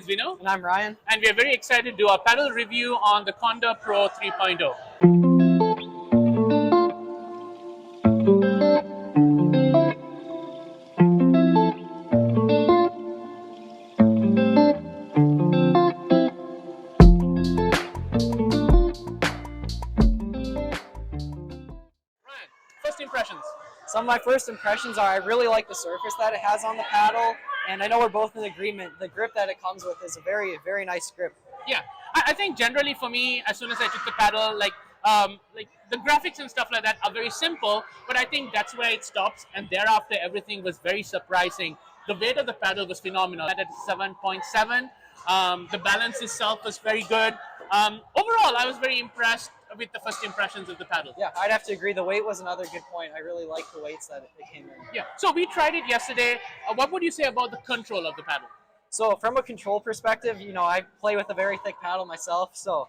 is Vino. And I'm Ryan. And we are very excited to do a paddle review on the CONDA PRO 3.0. Ryan, first impressions. Some of my first impressions are I really like the surface that it has on the paddle, and I know we're both in agreement. The grip that it comes with is a very, very nice grip. Yeah, I think generally for me, as soon as I took the paddle, like the graphics and stuff like that are very simple, but I think that's where it stops, and thereafter everything was very surprising. The weight of the paddle was phenomenal. At 7.7, the balance itself was very good. Overall, I was very impressed with the first impressions of the paddle. Yeah, I'd have to agree. The weight was another good point. I really like the weights that it came in. Yeah, so we tried it yesterday. What would you say about the control of the paddle? So from a control perspective, I play with a very thick paddle myself, so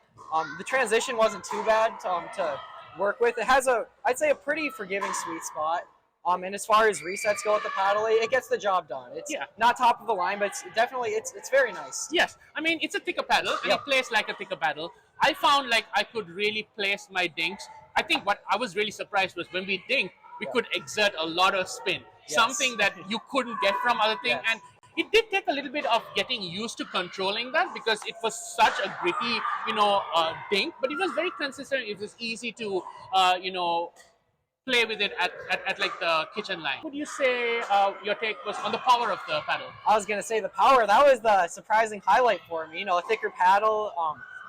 the transition wasn't too bad to work with. It has I'd say a pretty forgiving sweet spot. And as far as resets go with the paddle, it gets the job done. It's not top of the line, but it's very nice. Yes, I mean it's a thicker paddle and it plays like a thicker paddle. I found like I could really place my dinks. I think what I was really surprised was when we dinked, we could exert a lot of spin, something that you couldn't get from other things. And it did take a little bit of getting used to controlling that because it was such a gritty, dink, but it was very consistent. It was easy to, play with it at like the kitchen line. What would you say your take was on the power of the paddle? I was going to say the power, that was the surprising highlight for me. A thicker paddle,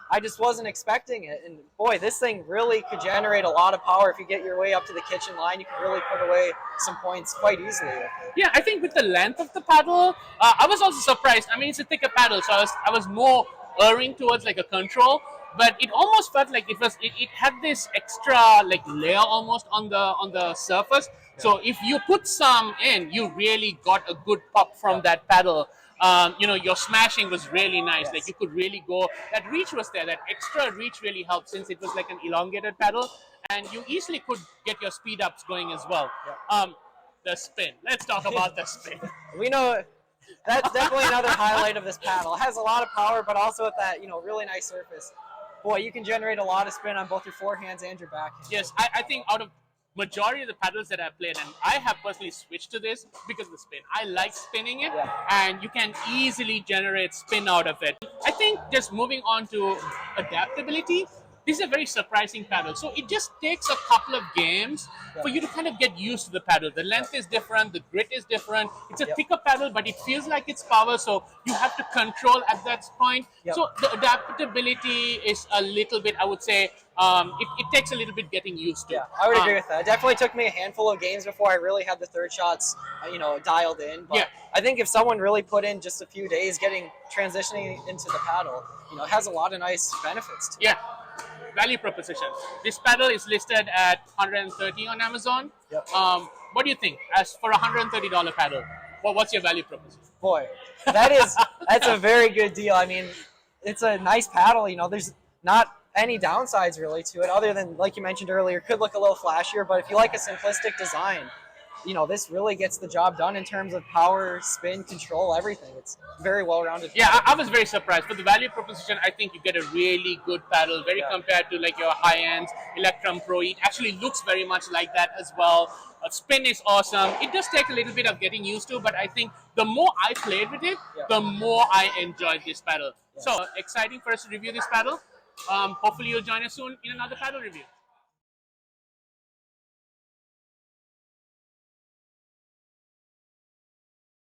I just wasn't expecting it. And boy, this thing really could generate a lot of power. If you get your way up to the kitchen line, you can really put away some points quite easily. Yeah, I think with the length of the paddle, I was also surprised. I mean, it's a thicker paddle, so I was more erring towards like a control, but it almost felt like it had this extra like layer almost on the surface. So if you put some in, you really got a good pop from that paddle. Your smashing was really nice. Like you could really go. That reach was there. That extra reach really helped since it was like an elongated paddle, and you easily could get your speed ups going as well. The spin. Let's talk about the spin. We know that's definitely another highlight of this paddle. It has a lot of power, but also with that really nice surface. Boy, you can generate a lot of spin on both your forehands and your backhands. Yes, I think out of majority of the paddles that I've played, and I have personally switched to this because of the spin. I like spinning it, and you can easily generate spin out of it. I think just moving on to adaptability, this is a very surprising paddle. So it just takes a couple of games for you to kind of get used to the paddle. The length is different, the grit is different. It's a thicker paddle, but it feels like it's power, so you have to control at that point. So the adaptability is a little bit, I would say, it takes a little bit getting used to. Yeah, I would agree with that. It definitely took me a handful of games before I really had the third shots, dialed in. But I think if someone really put in just a few days transitioning into the paddle, it has a lot of nice benefits to it. Yeah. Value proposition. This paddle is listed at $130 on Amazon. What do you think? As for a $130 paddle, what's your value proposition? Boy, that's a very good deal. I mean, it's a nice paddle. There's not any downsides really to it, other than, like you mentioned earlier, could look a little flashier. But if you like a simplistic design, this really gets the job done in terms of power, spin, control, everything. It's very well-rounded. Yeah, I was very surprised. For the value proposition, I think you get a really good paddle, very compared to like your high-end Electrum Pro. It actually looks very much like that as well. Spin is awesome. It does take a little bit of getting used to, but I think the more I played with it, the more I enjoyed this paddle. So exciting for us to review this paddle. Hopefully you'll join us soon in another paddle review.